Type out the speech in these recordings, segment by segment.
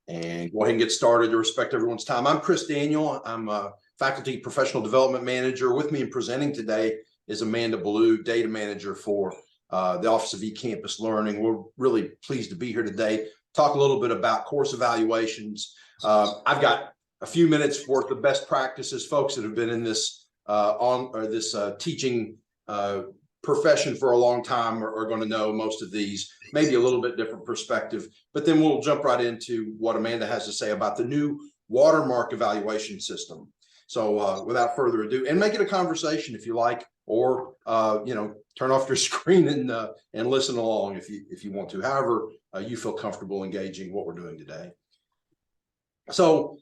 and go ahead and get started to respect everyone's time. I'm Chris Daniel. I'm a faculty professional development manager. With me in presenting today is Amanda Ballou, data manager for the Office of eCampus Learning. We're really pleased to be here today. Talk a little bit about course evaluations. I've got a few minutes worth of best practices. Folks that have been in this teaching profession for a long time are going to know most of these, maybe a little bit different perspective, but then we'll jump right into what Amanda has to say about the new Watermark evaluation system. So without further ado, and make it a conversation if you like, or turn off your screen and listen along if you want to. However, you feel comfortable engaging what we're doing today. So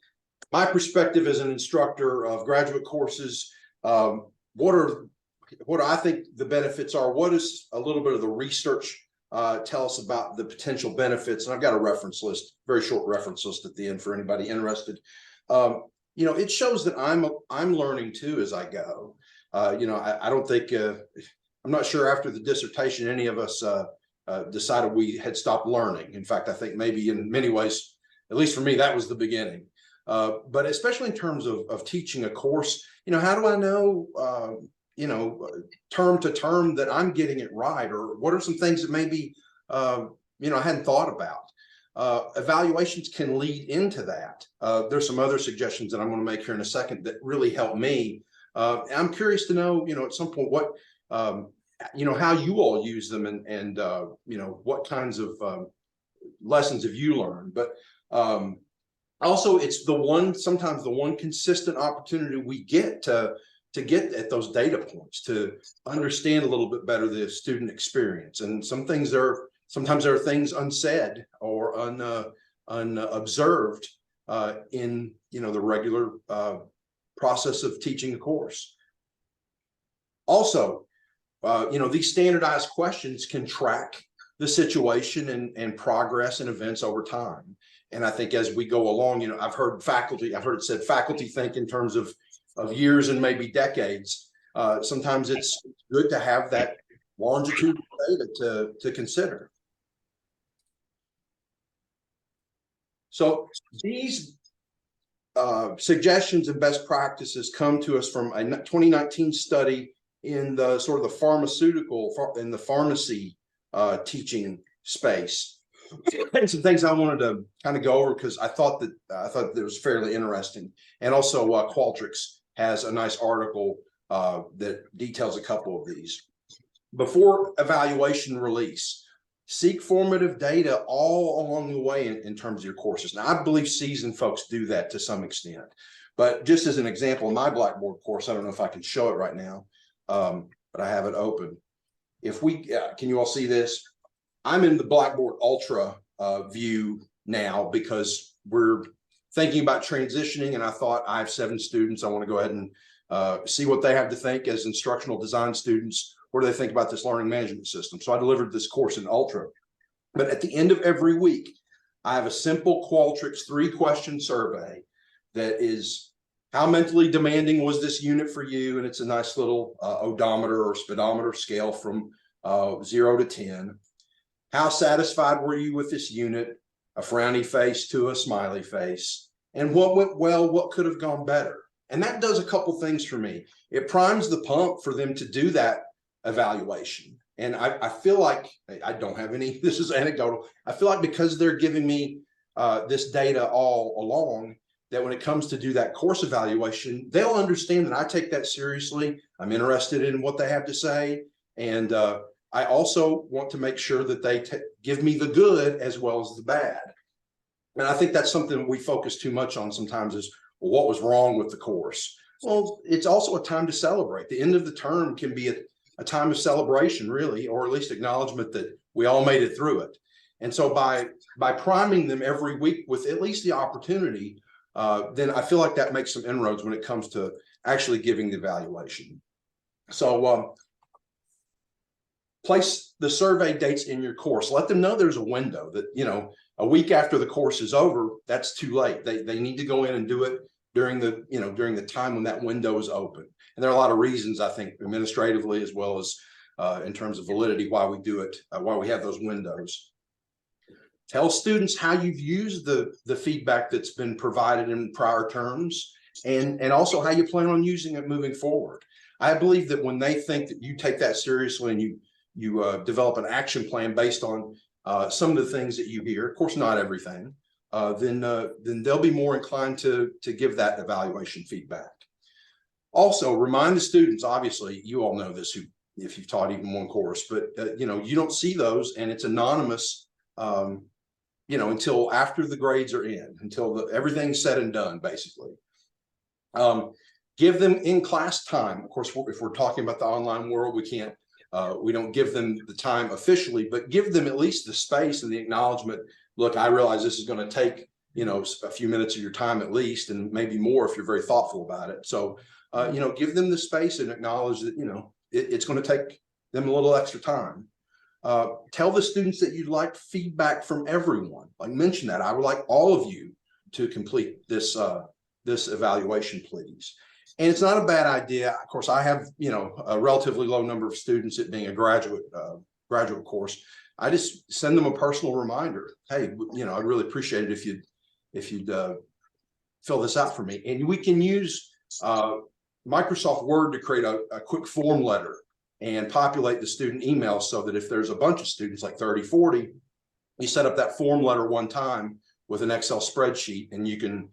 my perspective as an instructor of graduate courses, what I think the benefits are, what is a little bit of the research tell us about the potential benefits. And I've got a reference list, very short reference list at the end for anybody interested. It shows that I'm learning too as I go. I don't think, I'm not sure after the dissertation, any of us decided we had stopped learning. In fact, I think maybe in many ways, at least for me, that was the beginning. But especially in terms of teaching a course, how do I know, term to term that I'm getting it right? Or what are some things that maybe, I hadn't thought about? Evaluations can lead into that. There's some other suggestions that I'm going to make here in a second that really help me. I'm curious to know, at some point, what, how you all use them and what kinds of lessons have you learned? But also, it's sometimes the one consistent opportunity we get to get at those data points, to understand a little bit better the student experience. And sometimes there are things unsaid or unobserved in the regular process of teaching a course. Also, these standardized questions can track the situation and progress and events over time. And I think as we go along, I've heard it said faculty think in terms of years and maybe decades. Sometimes it's good to have that longitudinal data to consider. So these suggestions and best practices come to us from a 2019 study in the sort of the pharmacy teaching space. And some things I wanted to kind of go over because I thought that it was fairly interesting. And also Qualtrics has a nice article that details a couple of these. Before evaluation release, seek formative data all along the way in terms of your courses. Now, I believe seasoned folks do that to some extent. But just as an example, in my Blackboard course, I don't know if I can show it right now, but I have it open. Can you all see this? I'm in the Blackboard Ultra view now because we're thinking about transitioning, and I thought I have 7 students. I want to go ahead and see what they have to think as instructional design students. What do they think about this learning management system? So I delivered this course in Ultra. But at the end of every week, I have a simple Qualtrics 3-question survey that is, how mentally demanding was this unit for you? And it's a nice little odometer or speedometer scale from 0 to 10. How satisfied were you with this unit? A frowny face to a smiley face. And what went well, what could have gone better? And that does a couple things for me. It primes the pump for them to do that evaluation. And I feel like, I don't have any, this is anecdotal. I feel like because they're giving me this data all along, that when it comes to do that course evaluation, they'll understand that I take that seriously. I'm interested in what they have to say. And I also want to make sure that they give me the good as well as the bad. And I think that's something we focus too much on sometimes is, well, what was wrong with the course? Well, it's also a time to celebrate. The end of the term can be a time of celebration, really, or at least acknowledgement that we all made it through it. And so by priming them every week with at least the opportunity, then I feel like that makes some inroads when it comes to actually giving the evaluation. So place the survey dates in your course. Let them know there's a window that, a week after the course is over, that's too late. They need to go in and do it during the time when that window is open. And there are a lot of reasons, I think, administratively as well as in terms of validity, why we do it, why we have those windows. Tell students how you've used the feedback that's been provided in prior terms, and also how you plan on using it moving forward. I believe that when they think that you take that seriously and you develop an action plan based on some of the things that you hear, of course, not everything, then they'll be more inclined to give that evaluation feedback. Also, remind the students, obviously, you all know this if you've taught even one course, but you don't see those, and it's anonymous, until after the grades are in, until everything's said and done, basically. Give them in-class time. Of course, if we're talking about the online world, we don't give them the time officially, but give them at least the space and the acknowledgement. Look, I realize this is going to take, a few minutes of your time at least, and maybe more if you're very thoughtful about it. So, give them the space and acknowledge that, it's going to take them a little extra time. Tell the students that you'd like feedback from everyone. Like, mention that I would like all of you to complete this evaluation, please. And it's not a bad idea. Of course, I have a relatively low number of students, it being a graduate course. I just send them a personal reminder. Hey, I'd really appreciate it if you'd fill this out for me. And we can use Microsoft Word to create a quick form letter and populate the student email, so that if there's a bunch of students, like 30, 40, you set up that form letter one time with an Excel spreadsheet, and you can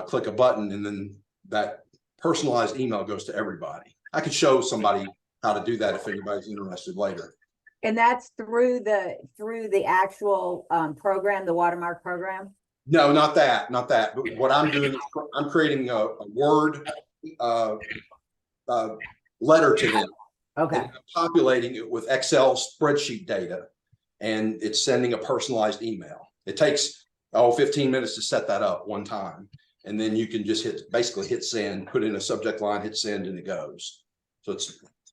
click a button, and then that personalized email goes to everybody. I could show somebody how to do that if anybody's interested later. And that's through the actual program, the Watermark program? No, not that. But what I'm doing is I'm creating a Word letter to them. Okay. Populating it with Excel spreadsheet data, and it's sending a personalized email. It takes 15 minutes to set that up one time, and then you can just basically hit send, put in a subject line, hit send, and it goes. So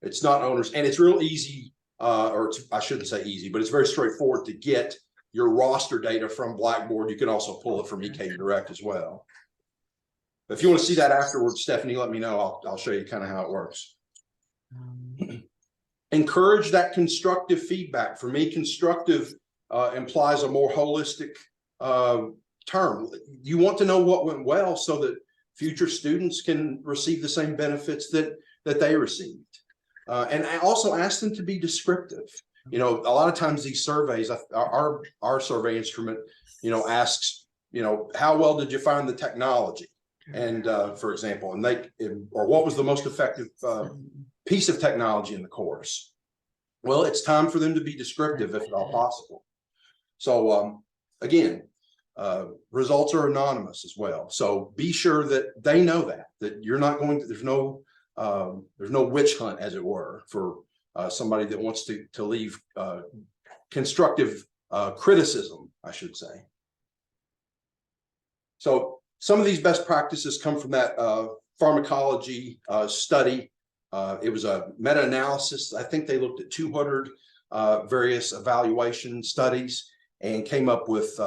it's not onerous, and it's real easy, I shouldn't say easy, but it's very straightforward to get your roster data from Blackboard. You can also pull it from EK Direct as well. If you want to see that afterwards, Stephanie, let me know. I'll show you kind of how it works. Encourage that constructive feedback. For me, constructive implies a more holistic term. You want to know what went well so that future students can receive the same benefits that they received. And I also ask them to be descriptive. A lot of times these surveys, our survey instrument, asks, how well did you find the technology? And for example, or what was the most effective piece of technology in the course? Well, it's time for them to be descriptive if at all possible. So again, results are anonymous as well. So be sure that they know that you're not going to, there's no witch hunt, as it were, for somebody that wants to leave constructive criticism, I should say. So some of these best practices come from that pharmacology study. It was a meta-analysis. I think they looked at 200 various evaluation studies and came up with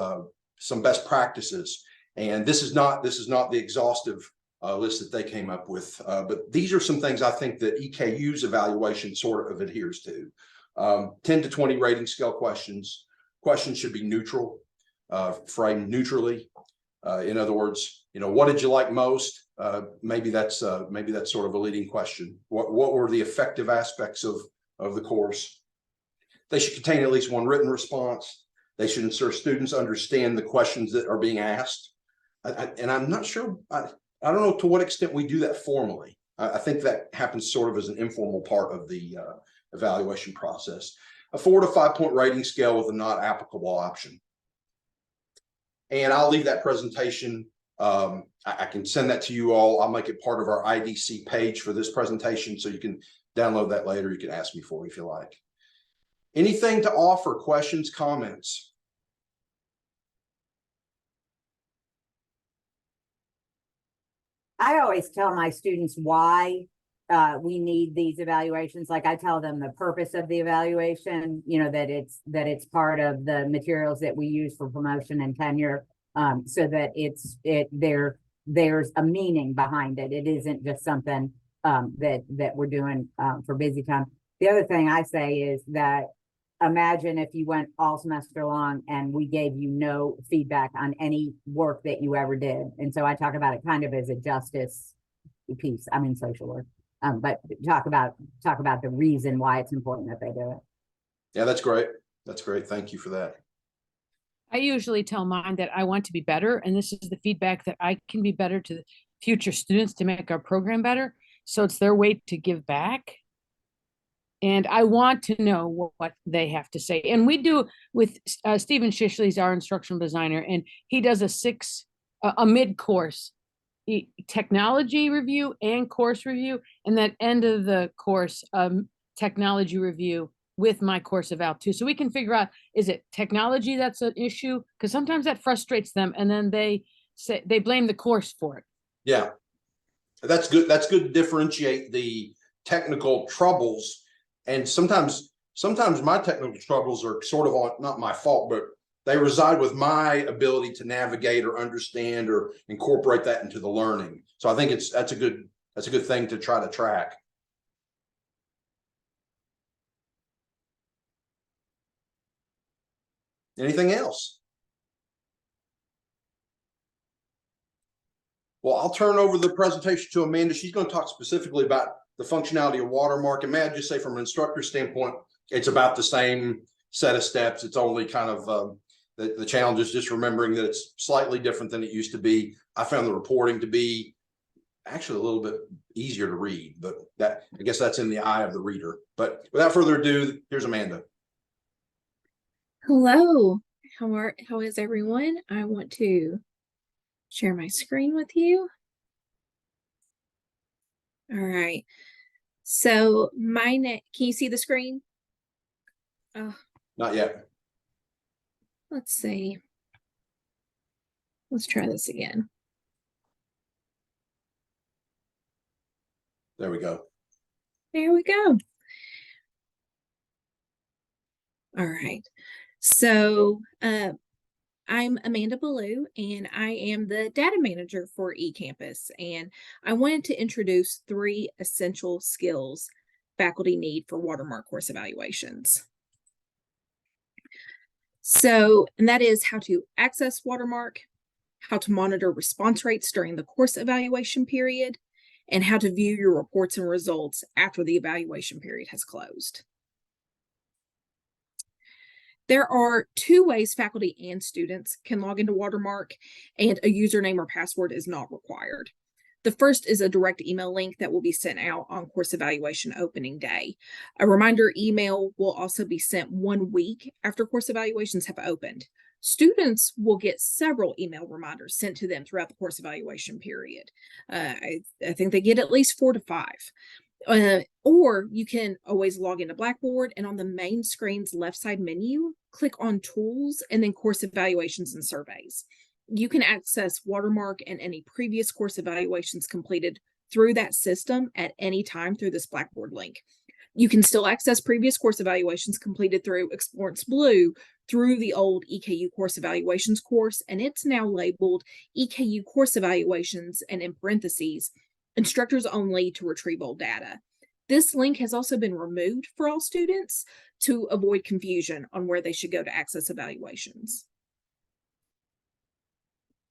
some best practices. And this is not the exhaustive list that they came up with, but these are some things I think that EKU's evaluation sort of adheres to. 10 to 20 rating scale questions. Questions should be neutral, framed neutrally. In other words, what did you like most? Maybe that's sort of a leading question. What were the effective aspects of the course? They should contain at least one written response. They should ensure students understand the questions that are being asked. And I'm not sure, I don't know to what extent we do that formally. I think that happens sort of as an informal part of the evaluation process. A 4 to 5 point rating scale with a not applicable option. And I'll leave that presentation. I can send that to you all. I'll make it part of our IDC page for this presentation, so you can download that later. You can ask me for it if you like. Anything to offer? Questions, comments? I always tell my students why we need these evaluations. Like, I tell them the purpose of the evaluation, that it's part of the materials that we use for promotion and tenure, so that there's a meaning behind it. It isn't just something that we're doing for busy time. The other thing I say is that imagine if you went all semester long and we gave you no feedback on any work that you ever did. And so I talk about it kind of as a justice piece. I'm in social work. But talk about the reason why it's important that they do it. Yeah, that's great. That's great. Thank you for that. I usually tell mine that I want to be better, and this is the feedback that I can be better to the future students to make our program better. So it's their way to give back. And I want to know what they have to say. And we do with Stephen Shishley's our instructional designer, and he does a mid-course technology review and course review, and that end of the course technology review with my course eval too. So we can figure out, is it technology that's an issue? Because sometimes that frustrates them, and then they blame the course for it. Yeah, that's good. That's good to differentiate the technical troubles. And sometimes my technical troubles are sort of not my fault, but they reside with my ability to navigate or understand or incorporate that into the learning. So I think that's a good thing to try to track. Anything else? Well, I'll turn over the presentation to Amanda. She's going to talk specifically about the functionality of Watermark. And may I just say, from an instructor standpoint, it's about the same set of steps. It's only kind of the challenge is just remembering that it's slightly different than it used to be. I found the reporting to be actually a little bit easier to read, but that, I guess that's in the eye of the reader. But without further ado, here's Amanda. Hello, how is everyone? I want to share my screen with you. All right. So can you see the screen? Oh, Not yet. let's see. Let's try this again. There we go. There we go. All right. So I'm Amanda Ballou, and I am the data manager for eCampus. And I wanted to introduce 3 essential skills faculty need for Watermark course evaluations. So, and that is how to access Watermark, how to monitor response rates during the course evaluation period, and how to view your reports and results after the evaluation period has closed. There are 2 ways faculty and students can log into Watermark, and a username or password is not required. The first is a direct email link that will be sent out on course evaluation opening day. A reminder email will also be sent 1 week after course evaluations have opened. Students will get several email reminders sent to them throughout the course evaluation period. I think they get at least 4 to 5. Or you can always log into Blackboard, and on the main screen's left side menu, click on Tools and then Course Evaluations and Surveys. You can access Watermark and any previous course evaluations completed through that system at any time through this Blackboard link. You can still access previous course evaluations completed through Explorance Blue through the old EKU Course Evaluations course, and it's now labeled EKU Course Evaluations and in parentheses, instructors only to retrieve old data. This link has also been removed for all students to avoid confusion on where they should go to access evaluations.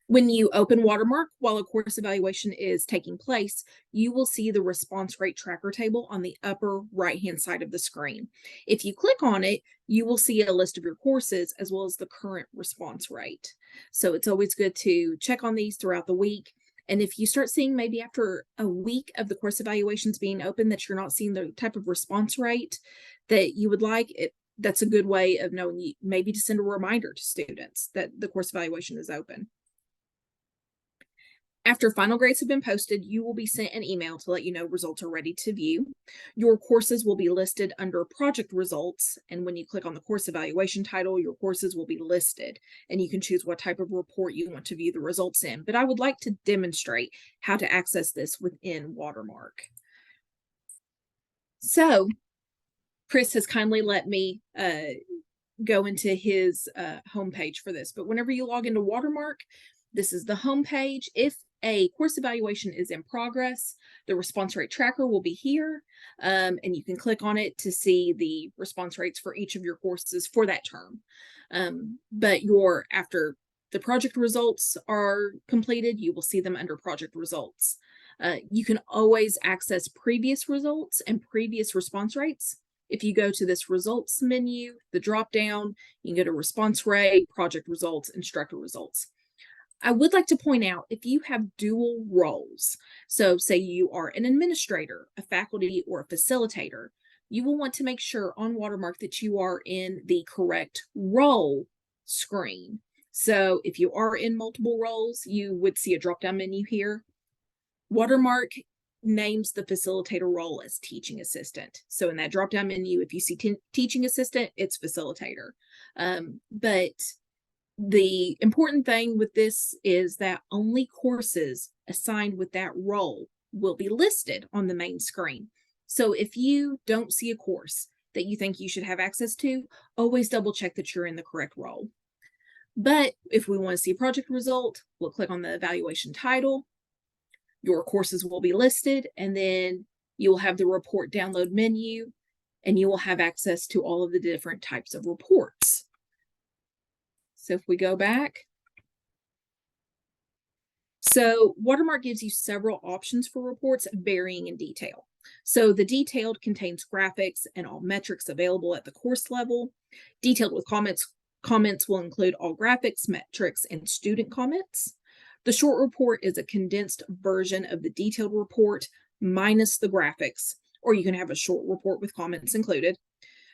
When you open Watermark while a course evaluation is taking place, you will see the response rate tracker table on the upper right-hand side of the screen. If you click on it, you will see a list of your courses as well as the current response rate. So it's always good to check on these throughout the week. And if you start seeing maybe after a week of the course evaluations being open that you're not seeing the type of response rate that you would like, that's a good way of knowing maybe to send a reminder to students that the course evaluation is open. After final grades have been posted, you will be sent an email to let you know results are ready to view. Your courses will be listed under project results, and when you click on the course evaluation title, your courses will be listed, and you can choose what type of report you want to view the results in. But I would like to demonstrate how to access this within Watermark. So Chris has kindly let me go into his homepage for this, but whenever you log into Watermark, This is the home page. If a course evaluation is in progress, the response rate tracker will be here, and you can click on it to see the response rates for each of your courses for that term. But after the project results are completed, you will see them under project results. You can always access previous results and previous response rates. If you go to this results menu, the drop down, you can go to response rate, project results, instructor results. I would like to point out, if you have dual roles, so say you are an administrator, a faculty, or a facilitator, you will want to make sure on Watermark that you are in the correct role screen. So if you are in multiple roles, you would see a drop-down menu here. Watermark names the facilitator role as teaching assistant. So in that drop-down menu, if you see teaching assistant, it's facilitator. But the important thing with this is that only courses assigned with that role will be listed on the main screen. So if you don't see a course that you think you should have access to, always double check that you're in the correct role. But if we want to see a project result, we'll click on the evaluation title. Your courses will be listed, and then you will have the report download menu, and you will have access to all of the different types of reports. So if we go back, so Watermark gives you several options for reports varying in detail. So the detailed contains graphics and all metrics available at the course level. Detailed with comments will include all graphics, metrics, and student comments. The short report is a condensed version of the detailed report minus the graphics, or you can have a short report with comments included.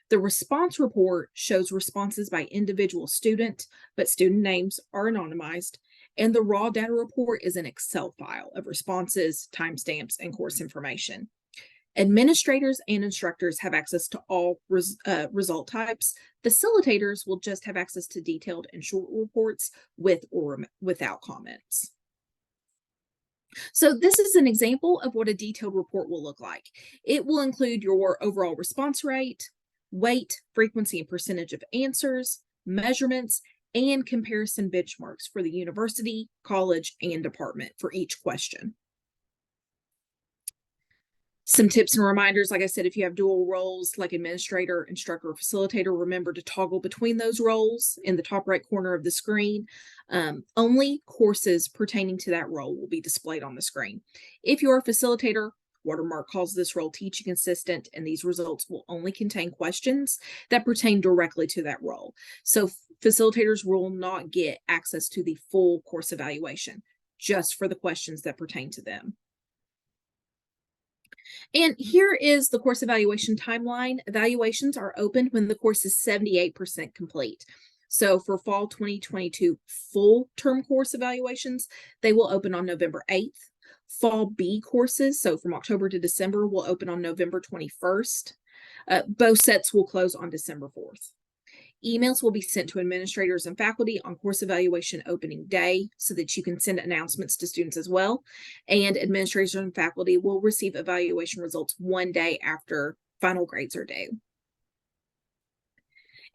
The response report shows responses by individual student, but student names are anonymized. And the raw data report is an Excel file of responses, timestamps, and course information. Administrators and instructors have access to all result types. Facilitators will just have access to detailed and short reports with or without comments. So this is an example of what a detailed report will look like. It will include your overall response rate, weight, frequency, and percentage of answers, measurements, and comparison benchmarks for the university, college, and department for each question. Some tips and reminders, like I said, if you have dual roles like administrator, instructor, or facilitator, remember to toggle between those roles in the top right corner of the screen. Only courses pertaining to that role will be displayed on the screen. If you're a facilitator, Watermark calls this role teaching assistant, and these results will only contain questions that pertain directly to that role. So facilitators will not get access to the full course evaluation, just for the questions that pertain to them. And here is the course evaluation timeline. Evaluations are opened when the course is 78% complete. So for fall 2022 full term course evaluations, they will open on November 8th. Fall B courses, so from October to December, will open on November 21st. Both sets will close on December 4th. Emails will be sent to administrators and faculty on course evaluation opening day so that you can send announcements to students as well. And administrators and faculty will receive evaluation results 1 day after final grades are due.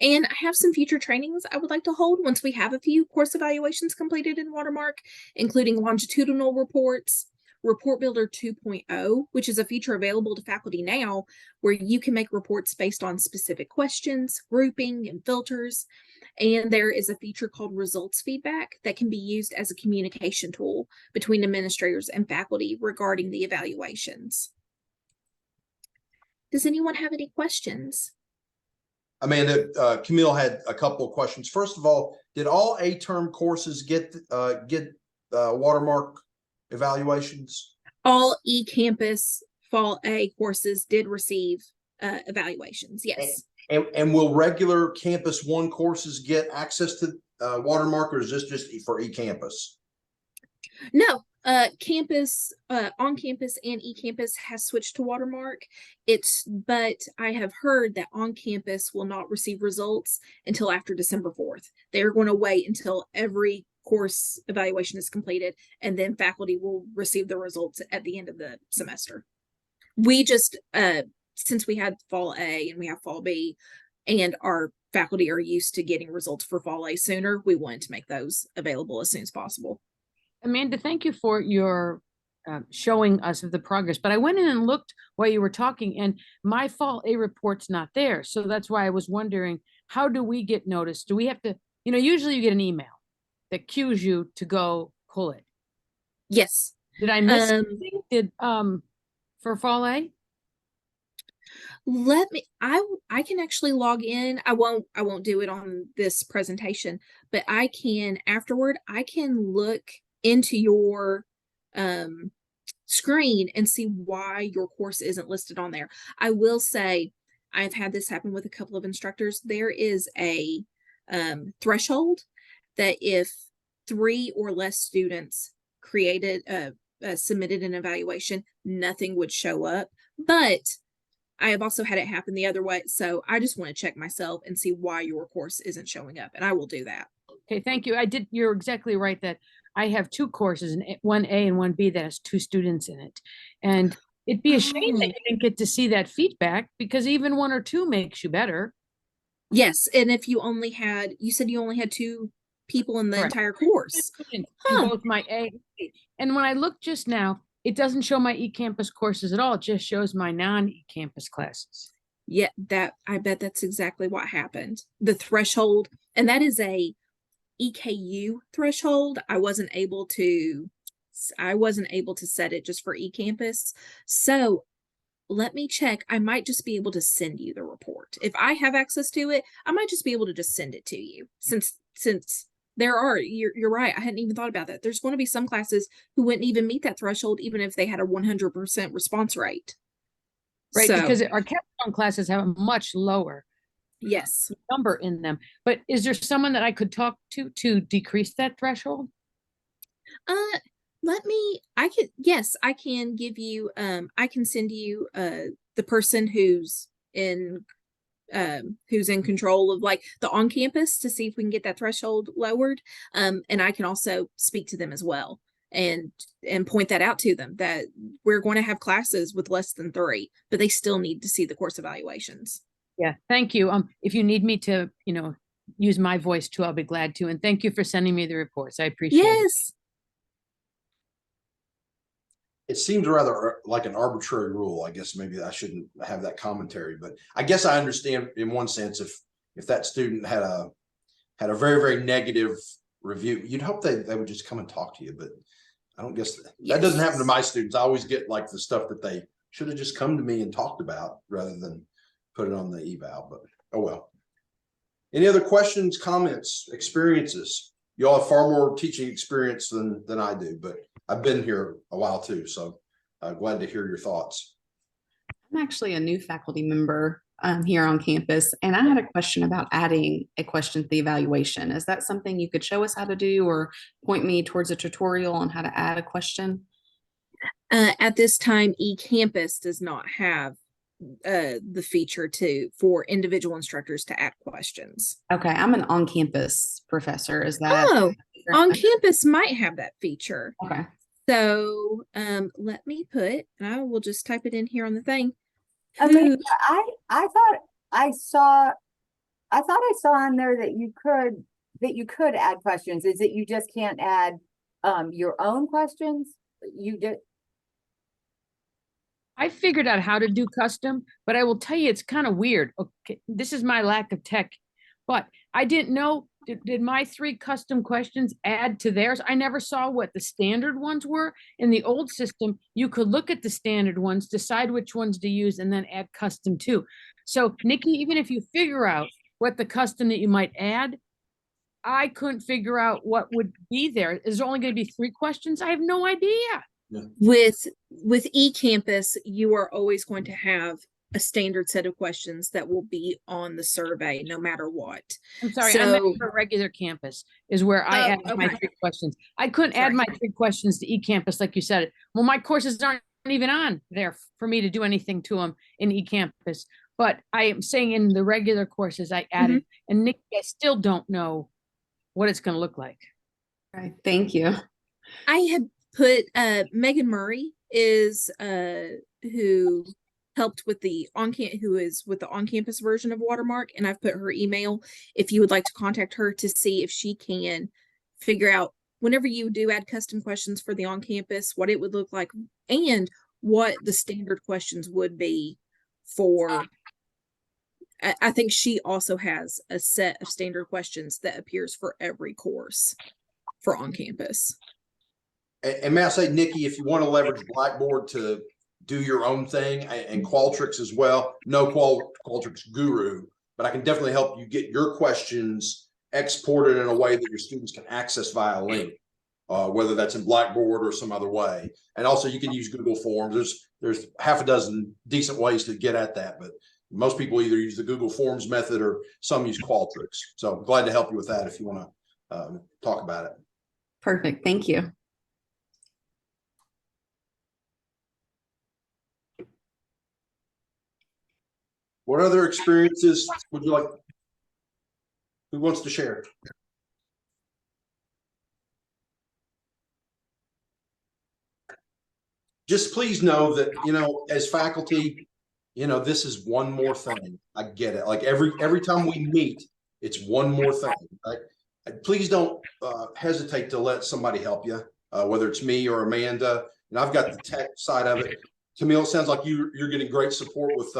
And I have some future trainings I would like to hold once we have a few course evaluations completed in Watermark, including longitudinal reports, Report Builder 2.0, which is a feature available to faculty now, where you can make reports based on specific questions, grouping, and filters. And there is a feature called Results Feedback that can be used as a communication tool between administrators and faculty regarding the evaluations. Does anyone have any questions? Amanda, Camille had a couple of questions. First of all, did all A-term courses get Watermark evaluations? All eCampus Fall A courses did receive evaluations, yes. And will regular Campus One courses get access to Watermark, or is this just for eCampus? No, campus, on campus and eCampus has switched to Watermark. But I have heard that on campus will not receive results until after December 4th. They're going to wait until every course evaluation is completed, and then faculty will receive the results at the end of the semester. We just, since we had Fall A and we have Fall B, and our faculty are used to getting results for Fall A sooner, we wanted to make those available as soon as possible. Amanda, thank you for your showing us of the progress, but I went in and looked while you were talking, and my fall A report's not there. So that's why I was wondering, how do we get noticed? Do we have to, usually you get an email that cues you to go pull it. Yes. Did I miss something? For fall A? Let me, I can actually log in. I won't do it on this presentation, but I can afterward, I can look into your screen and see why your course isn't listed on there. I will say I've had this happen with a couple of instructors. There is a threshold that if 3 or less students submitted an evaluation, nothing would show up. But I have also had it happen the other way. So I just want to check myself and see why your course isn't showing up. And I will do that. Okay, thank you. You're exactly right that I have 2 courses, one A and one B that has 2 students in it. And it'd be a shame that you didn't get to see that feedback, because even 1 or 2 makes you better. Yes. And if you said you only had 2 people in the Correct. entire course. In both my A. And when I looked just now, it doesn't show my eCampus courses at all. It just shows my non-eCampus classes. Yeah, I bet that's exactly what happened. The threshold, and that is a EKU threshold. I wasn't able to set it just for eCampus. So let me check. I might just be able to send you the report. If I have access to it, I might just be able to just send it to you, since you're right. I hadn't even thought about that. There's going to be some classes who wouldn't even meet that threshold, even if they had a 100% response rate. Right, So, because our capstone classes have a much lower yes, number in them. But is there someone that I could talk to decrease that threshold? I can give you, I can send you, the person who's in control of like the on campus, to see if we can get that threshold lowered. And I can also speak to them as well and point that out to them, that we're going to have classes with less than 3, but they still need to see the course evaluations. Yeah, thank you. If you need me to, use my voice too, I'll be glad to. And thank you for sending me the reports. I appreciate it. Yes. It seems rather like an arbitrary rule. I guess maybe I shouldn't have that commentary, but I guess I understand in one sense, if that student had a very, very negative review, you'd hope they would just come and talk to you, but I don't guess that doesn't happen to my students. I always get like the stuff that they should have just come to me and talked about rather than put it on the eval, but oh well. Any other questions, comments, experiences? You all have far more teaching experience than I do, but I've been here a while too, so I'm glad to hear your thoughts. I'm actually a new faculty member here on campus, and I had a question about adding a question to the evaluation. Is that something you could show us how to do, or point me towards a tutorial on how to add a question? At this time, eCampus does not have the feature for individual instructors to add questions. Okay, I'm an on-campus professor. Is that on campus might have that feature? Okay. So let me and I will just type it in here on the thing. I mean, I thought I saw on there that you could add questions. Is it you just can't add your own questions? You did. I figured out how to do custom, but I will tell you, it's kind of weird. Okay, this is my lack of tech, but I didn't know, did my 3 custom questions add to theirs? I never saw what the standard ones were. In the old system, you could look at the standard ones, decide which ones to use, and then add custom too. So Nikki, even if you figure out what the custom that you might add, I couldn't figure out what would be there. Is there only going to be 3 questions? I have no idea. Yeah. With eCampus, you are always going to have a standard set of questions that will be on the survey no matter what. I'm sorry, I meant for regular campus is where I add my 3 questions. I couldn't add my 3 questions to eCampus like you said. Well, my courses aren't even on there for me to do anything to them in eCampus. But I am saying in the regular courses I added, and Nikki, I still don't know what it's going to look like. Right. Thank you. I had put Megan Murray is who helped with the on-campus version of Watermark, and I've put her email if you would like to contact her to see if she can figure out whenever you do add custom questions for the on-campus, what it would look like and what the standard questions would be for. I think she also has a set of standard questions that appears for every course for on-campus. And may I say, Nikki, if you want to leverage Blackboard to do your own thing, and Qualtrics as well, no Qualtrics guru, but I can definitely help you get your questions exported in a way that your students can access via link, whether that's in Blackboard or some other way. And also you can use Google Forms. There's half a dozen decent ways to get at that, but most people either use the Google Forms method or some use Qualtrics. So I'm glad to help you with that if you want to talk about it. Perfect. Thank you. What other experiences would you like? Who wants to share? Just please know that, as faculty, this is one more thing. I get it. Like every time we meet, it's one more thing. Right? Please don't hesitate to let somebody help you, whether it's me or Amanda. And I've got the tech side of it. Camille, it sounds like you're getting great support with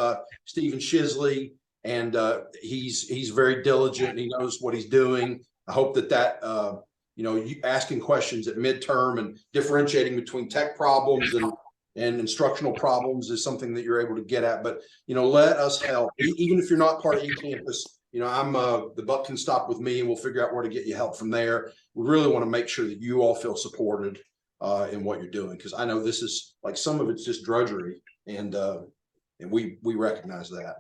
Stephen Shisley, and he's very diligent and he knows what he's doing. I hope that you asking questions at midterm and differentiating between tech problems and instructional problems is something that you're able to get at. But let us help, even if you're not part of eCampus. I'm the buck can stop with me, and we'll figure out where to get you help from there. We really want to make sure that you all feel supported in what you're doing, because I know this is like some of it's just drudgery, and we recognize that.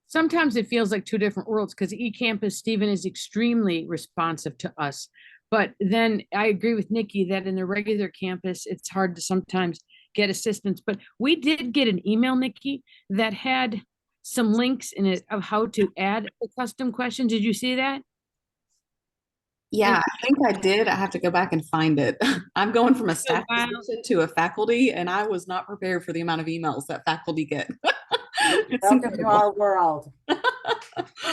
Sometimes it feels like two different worlds, because eCampus, Stephen, is extremely responsive to us. But then I agree with Nikki that in the regular campus, it's hard to sometimes get assistance. But we did get an email, Nikki, that had some links in it of how to add a custom question. Did you see that? Yeah, I think I did. I have to go back and find it. I'm going from a staff position to a faculty, and I was not prepared for the amount of emails that faculty get. It's Welcome to incredible. our world.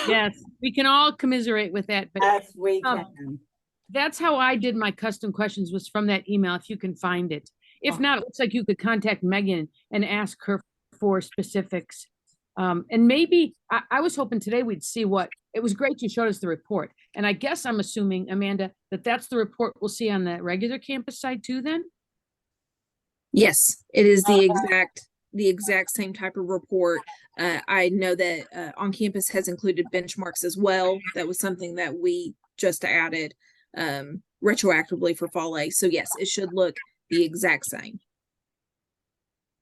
Yes, we can all commiserate with that. But Yes, we can. that's how I did my custom questions, was from that email, if you can find it. If not, it looks like you could contact Megan and ask her for specifics. And maybe I was hoping today we'd see it was great you showed us the report. And I guess I'm assuming, Amanda, that that's the report we'll see on the regular campus side too then? Yes, it is the exact same type of report. I know that on campus has included benchmarks as well. That was something that we just added retroactively for fall A. So yes, it should look the exact same.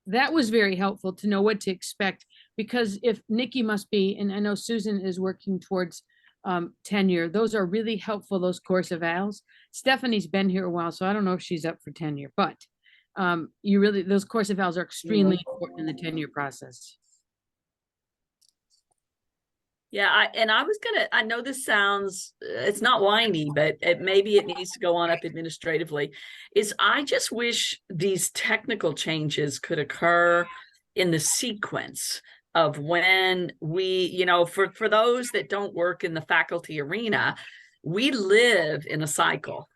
That was very helpful to know what to expect, because if Nikki must be, and I know Susan is working towards tenure, those are really helpful, those course evals. Stephanie's been here a while, so I don't know if she's up for tenure, but those course evals are extremely important in the tenure process. Yeah, I know this sounds, it's not whiny, but maybe it needs to go on up administratively, I just wish these technical changes could occur in the sequence of when we, for those that don't work in the faculty arena, we live in a cycle.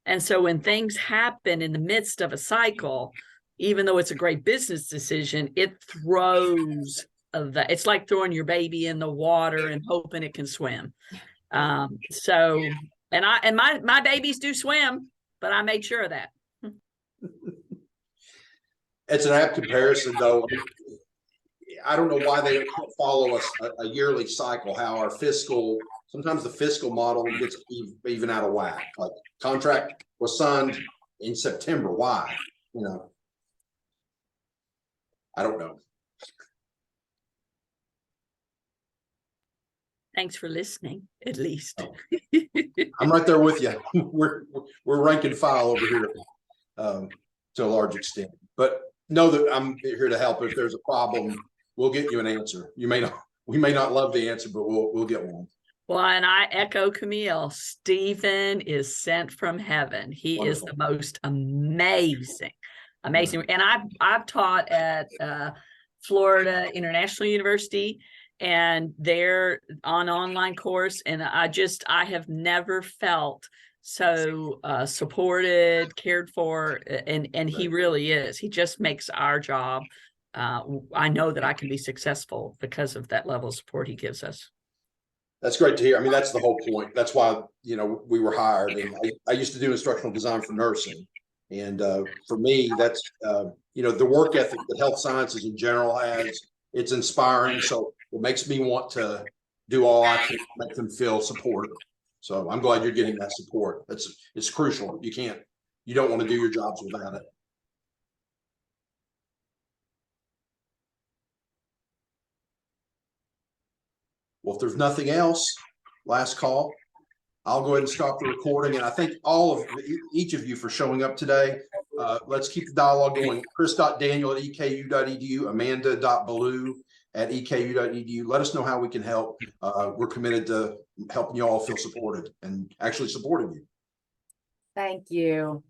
And so when things happen in the midst of a cycle, even though it's a great business decision, it throws it's like throwing your baby in the water and hoping it can swim. My babies do swim, but I made sure of that. It's an apt comparison, though. I don't know why they don't follow us a yearly cycle, how sometimes the fiscal model gets even out of whack. Like contract was signed in September. Why? I don't know. Thanks for listening, at least. I'm right there with you. We're rank and file over here to a large extent, but know that I'm here to help. If there's a problem, we'll get you an answer. We may not love the answer, but we'll get one. Well, and I echo Camille. Stephen is sent from heaven. He Wonderful. is the most amazing. And I've taught at Florida International University, and they're on online course. And I have never felt so supported, cared for, and he really is. He just makes our job. I know that I can be successful because of that level of support he gives us. That's great to hear. I mean, that's the whole point. That's why, we were hired. And I used to do instructional design for nursing. And for me, that's, the work ethic that health sciences in general has, it's inspiring. So it makes me want to do all I can to make them feel supported. So I'm glad you're getting that support. It's crucial. You don't want to do your jobs without it. Well, if there's nothing else, last call. I'll go ahead and stop the recording. And I thank each of you for showing up today. Let's keep the dialogue going. Chris.Daniel@eku.edu, Amanda.Ballou@eku.edu. Let us know how we can help. We're committed to helping you all feel supported and actually supporting you. Thank you.